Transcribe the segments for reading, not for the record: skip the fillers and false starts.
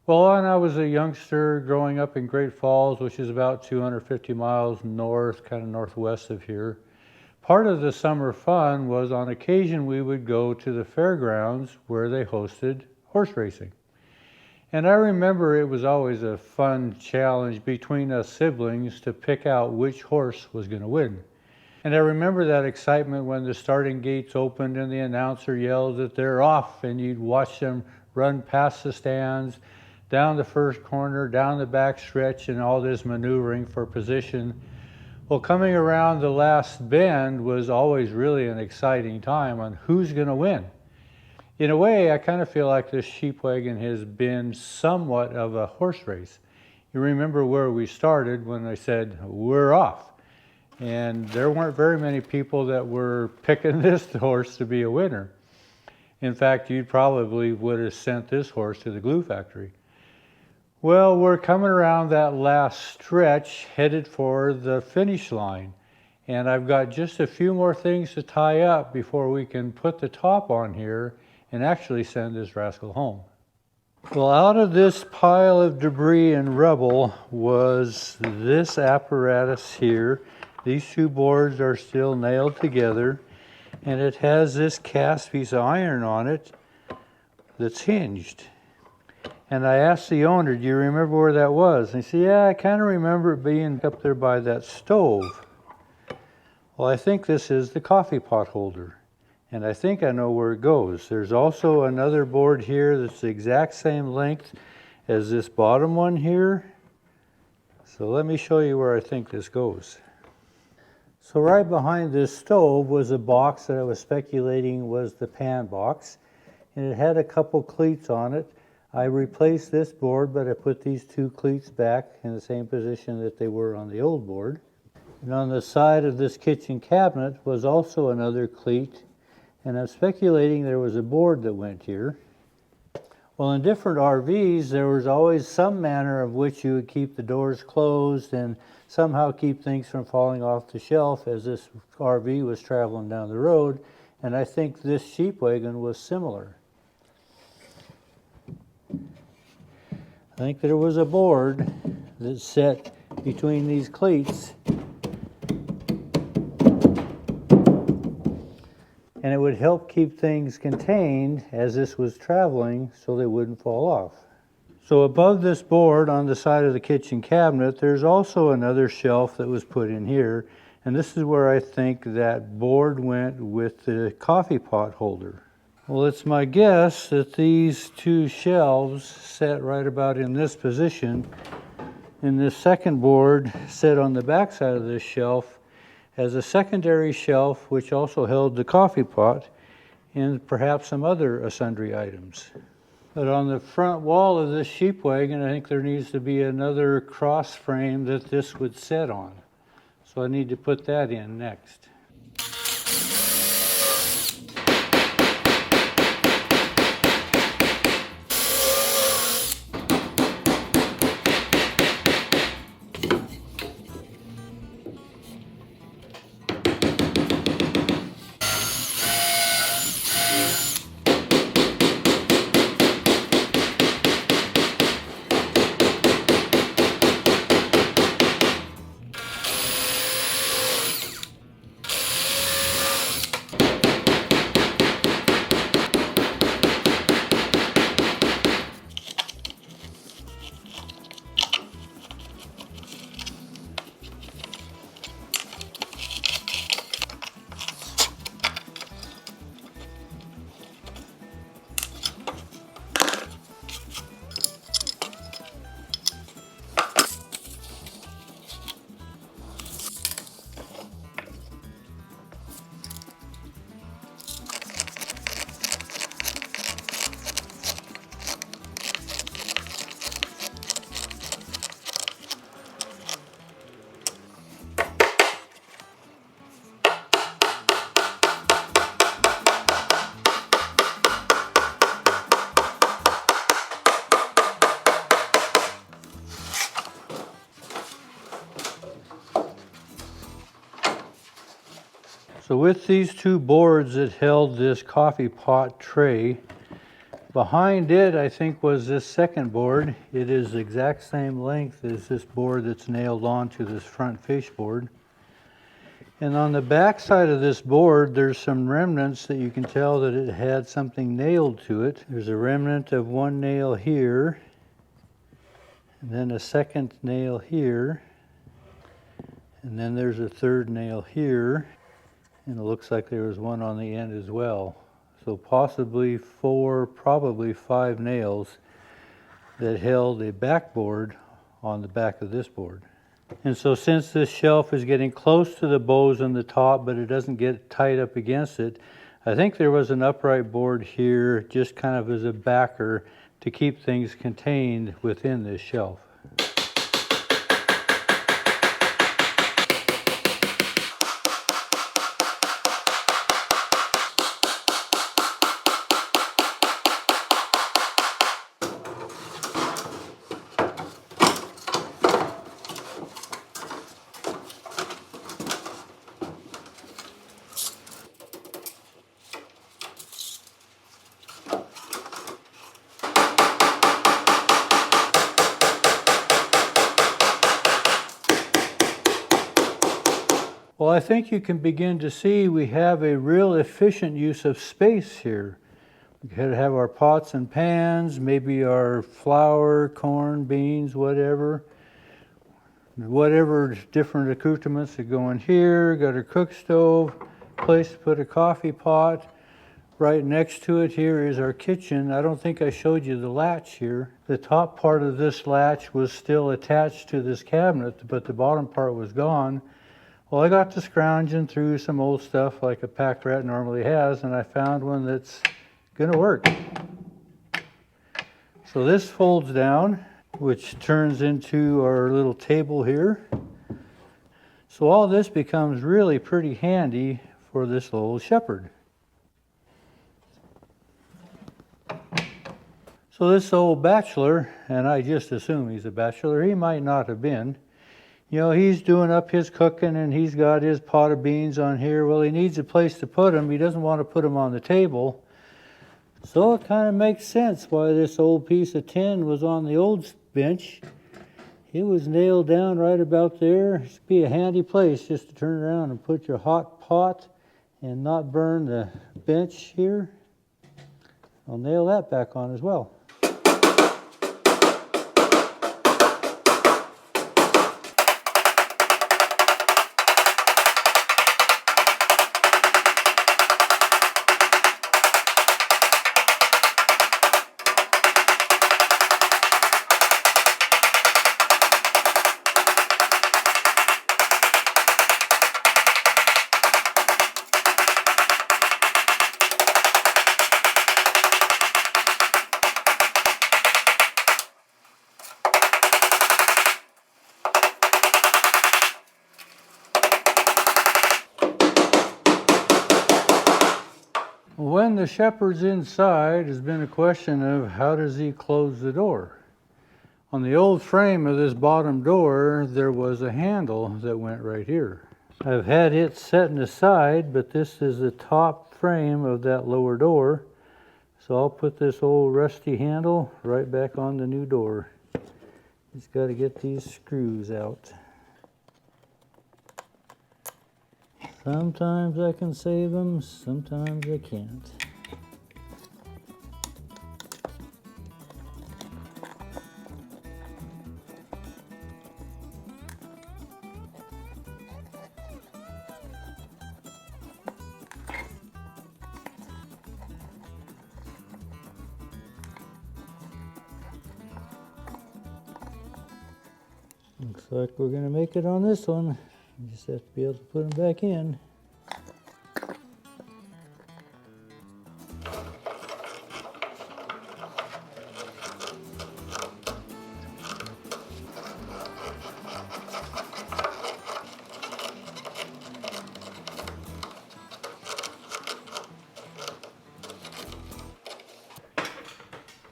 Well, when I was a youngster growing up in Great Falls, which is about 250 miles north, kind of northwest of here, part of the summer fun was on occasion we would go to the fairgrounds where they hosted horse racing. And I remember it was always a fun challenge between us siblings to pick out which horse was going to win. And I remember that excitement when the starting gates opened and the announcer yelled that they're off, and you'd watch them run past the stands, down the first corner, down the back stretch, and all this maneuvering for position. Well, coming around the last bend was always really an exciting time on who's going to win. In a way, I kind of feel like this sheep wagon has been somewhat of a horse race. You remember where we started when I said, we're off. And there weren't very many people that were picking this horse to be a winner. In fact, you probably would have sent this horse to the glue factory. Well, we're coming around that last stretch, headed for the finish line. And I've got just a few more things to tie up before we can put the top on here and actually send this rascal home. Well, out of this pile of debris and rubble was this apparatus here. These two boards are still nailed together, and it has this cast piece of iron on it that's hinged. And I asked the owner, do you remember where that was? And he said, yeah, I kind of remember it being up there by that stove. Well, I think this is the coffee pot holder, and I think I know where it goes. There's also another board here that's the exact same length as this bottom one here. So let me show you where I think this goes. So right behind this stove was a box that I was speculating was the pan box, and it had a couple cleats on it. I replaced this board, but I put these two cleats back in the same position that they were on the old board. And on the side of this kitchen cabinet was also another cleat, and I'm speculating there was a board that went here. Well, in different RVs, there was always some manner of which you would keep the doors closed and somehow keep things from falling off the shelf as this RV was traveling down the road, and I think this sheep wagon was similar. I think there was a board that set between these cleats, and it would help keep things contained as this was traveling so they wouldn't fall off. So above this board on the side of the kitchen cabinet, there's also another shelf that was put in here, and this is where I think that board went with the coffee pot holder. Well, it's my guess that these two shelves set right about in this position, and this second board set on the back side of this shelf as a secondary shelf which also held the coffee pot and perhaps some other sundry items. But on the front wall of this sheep wagon, I think there needs to be another cross frame that this would set on. So I need to put that in next. So with these two boards that held this coffee pot tray, Behind it, I think, was this second board. It is the exact same length as this board that's nailed onto this front face board. And on the back side of this board, there's some remnants that you can tell that it had something nailed to it. There's a remnant of one nail here, and then a second nail here, and then there's a third nail here, and it looks like there was one on the end as well. So possibly 4, probably 5 nails that held a backboard on the back of this board. And so since this shelf is getting close to the bows on the top, but it doesn't get tight up against it, I think there was an upright board here just kind of as a backer to keep things contained within this shelf. Well, I think you can begin to see we have a real efficient use of space here. We could have our pots and pans, maybe our flour, corn, beans, whatever different accoutrements that go in here. Got our cook stove, place to put a coffee pot. Right next to it here is our kitchen. I don't think I showed you the latch here. The top part of this latch was still attached to this cabinet, but the bottom part was gone. Well, I got to scrounging through some old stuff like a pack rat normally has, and I found one that's gonna work. So this folds down, which turns into our little table here. So all this becomes really pretty handy for this little shepherd. So this old bachelor, and I just assume he's a bachelor, he might not have been. You know, he's doing up his cooking and he's got his pot of beans on here. Well, he needs a place to put them. He doesn't want to put them on the table. So it kind of makes sense why this old piece of tin was on the old bench. It was nailed down right about there. It'd be a handy place just to turn around and put your hot pot and not burn the bench here. I'll nail that back on as well. When the shepherd's inside has been a question of how does he close the door. On the old frame of this bottom door, there was a handle that went right here. I've had it set aside, but this is the top frame of that lower door. So I'll put this old rusty handle right back on the new door. Just got to get these screws out. Sometimes I can save them, sometimes I can't. Looks like we're going to make it on this one. You just have to be able to put them back in.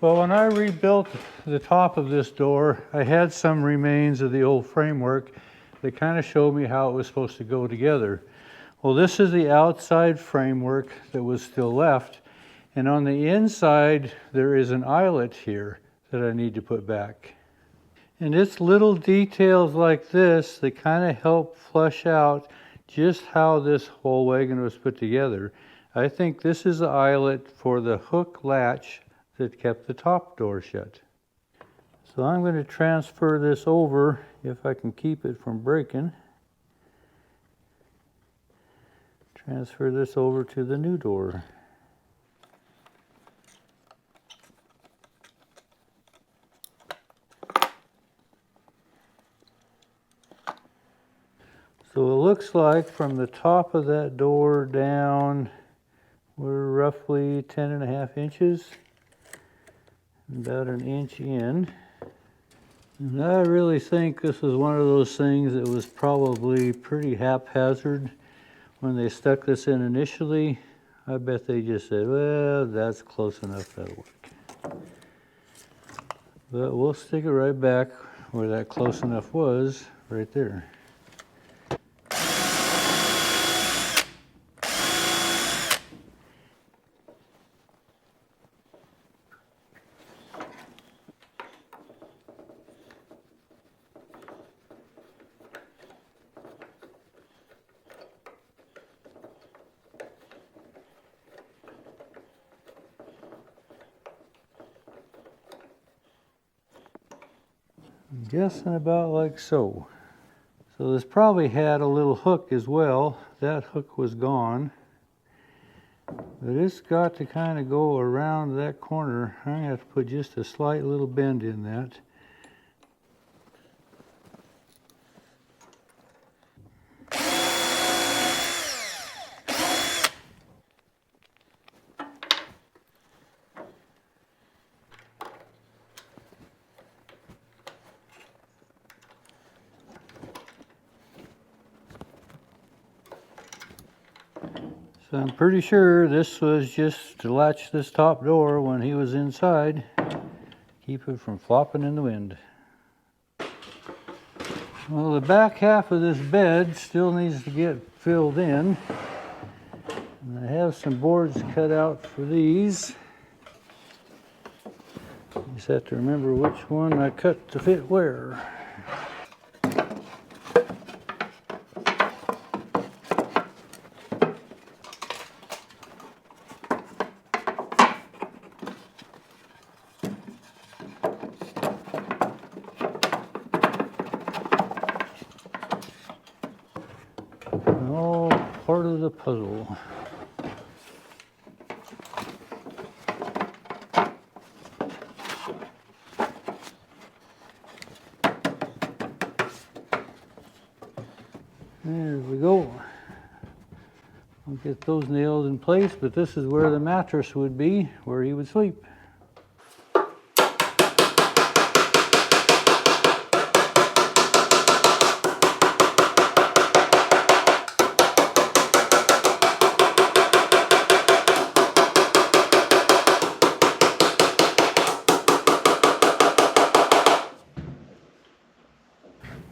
Well, when I rebuilt the top of this door, I had some remains of the old framework that kind of showed me how it was supposed to go together. Well, this is the outside framework that was still left, And on the inside, there is an eyelet here that I need to put back. And it's little details like this that kind of help flesh out just how this whole wagon was put together. I think this is the eyelet for the hook latch that kept the top door shut. So I'm going to transfer this over, if I can keep it from breaking. Transfer this over to the new door. So it looks like from the top of that door down, we're roughly 10.5 inches, about an inch in. And I really think this is one of those things that was probably pretty haphazard when they stuck this in initially. I bet they just said, well, that's close enough, that'll work. But we'll stick it right back where that close enough was, right there. I'm guessing about like so. So this probably had a little hook as well. That hook was gone. But it's got to kind of go around that corner. I'm going to have to put just a slight little bend in that. So I'm pretty sure this was just to latch this top door when he was inside, keep it from flopping in the wind. Well, the back half of this bed still needs to get filled in. And I have some boards cut out for these. Just have to remember which one I cut to fit where. All part of the puzzle. There we go. I'll get those nails in place, but this is where the mattress would be, where he would sleep.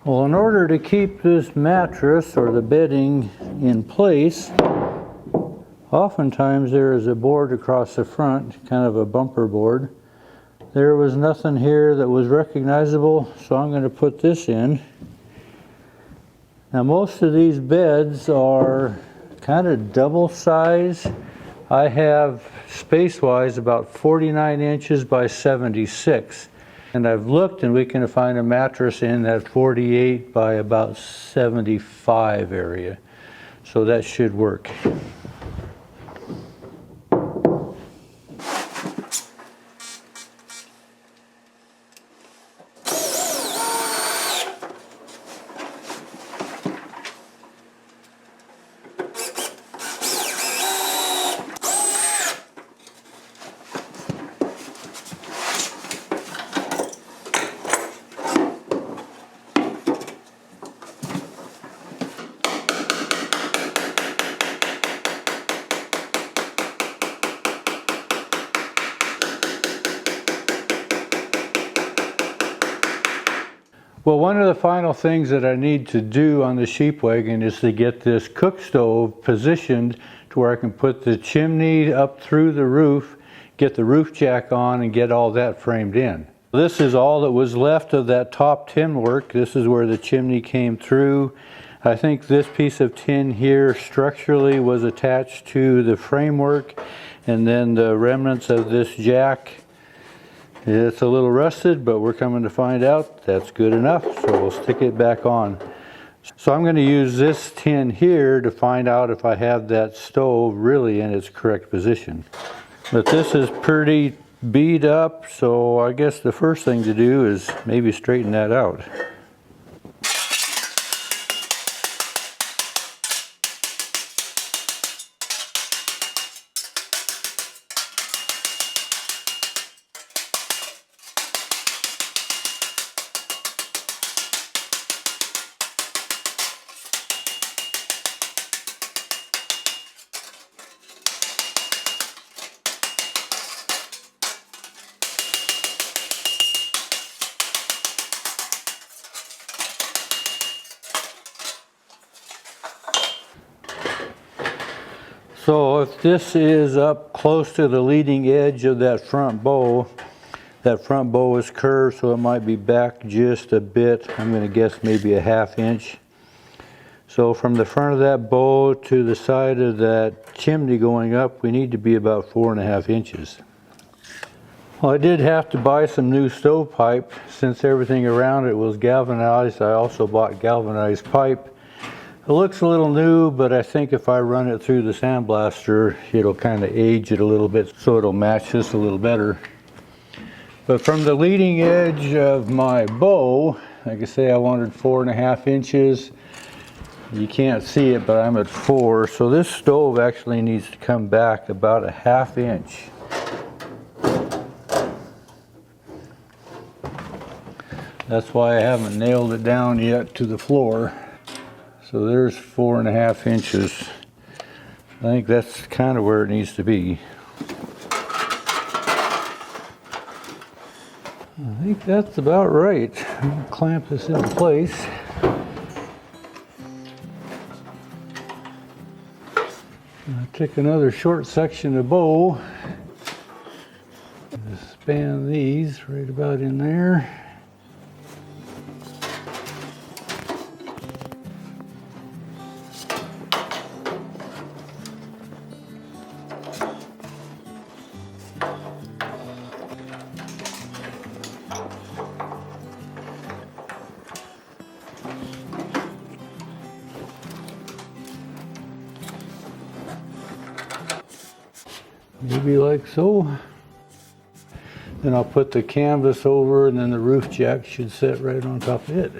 Well, in order to keep this mattress or the bedding in place, oftentimes there is a board across the front, kind of a bumper board. There was nothing here that was recognizable, so I'm going to put this in. Now most of these beds are kind of double size. I have space-wise about 49 inches by 76. And I've looked and we can find a mattress in that 48 by about 75 area. So that should work. Well, one of the final things that I need to do on the sheep wagon is to get this cook stove positioned to where I can put the chimney up through the roof, get the roof jack on, and get all that framed in. This is all that was left of that top tin work. This is where the chimney came through. I think this piece of tin here structurally was attached to the framework, and then the remnants of this jack. It's a little rusted, but we're coming to find out that's good enough, so we'll stick it back on. So I'm going to use this tin here to find out if I have that stove really in its correct position. But this is pretty beat up, so I guess the first thing to do is maybe straighten that out. So if this is up close to the leading edge of that front bow is curved, so it might be back just a bit. I'm going to guess maybe a ½ inch. So from the front of that bow to the side of that chimney going up, we need to be about 4½ inches. Well, I did have to buy some new stovepipe. Since everything around it was galvanized, I also bought galvanized pipe. It looks a little new, but I think if I run it through the sandblaster, it'll kind of age it a little bit, so it'll match this a little better. But from the leading edge of my bow, like I say, I wanted 4½ inches. You can't see it, but I'm at 4. So this stove actually needs to come back about a ½ inch. That's why I haven't nailed it down yet to the floor. So there's 4½ inches. I think that's kind of where it needs to be. I think that's about right. I'm going to clamp this in place. I'll take another short section of bow. Just span these right about in there. Maybe like so. Then I'll put the canvas over, and then the roof jack should sit right on top of it.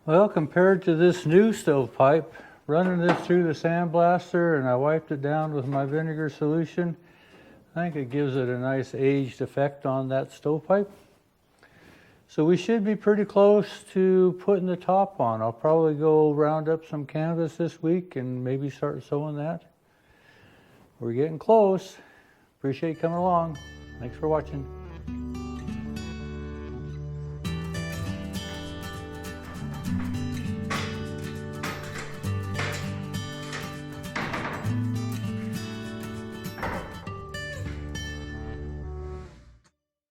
Well, compared to this new stovepipe, running this through the sandblaster and I wiped it down with my vinegar solution, I think it gives it a nice aged effect on that stovepipe. So we should be pretty close to putting the top on. I'll probably go round up some canvas this week and maybe start sewing that. We're getting close. Appreciate you coming along. Thanks for watching.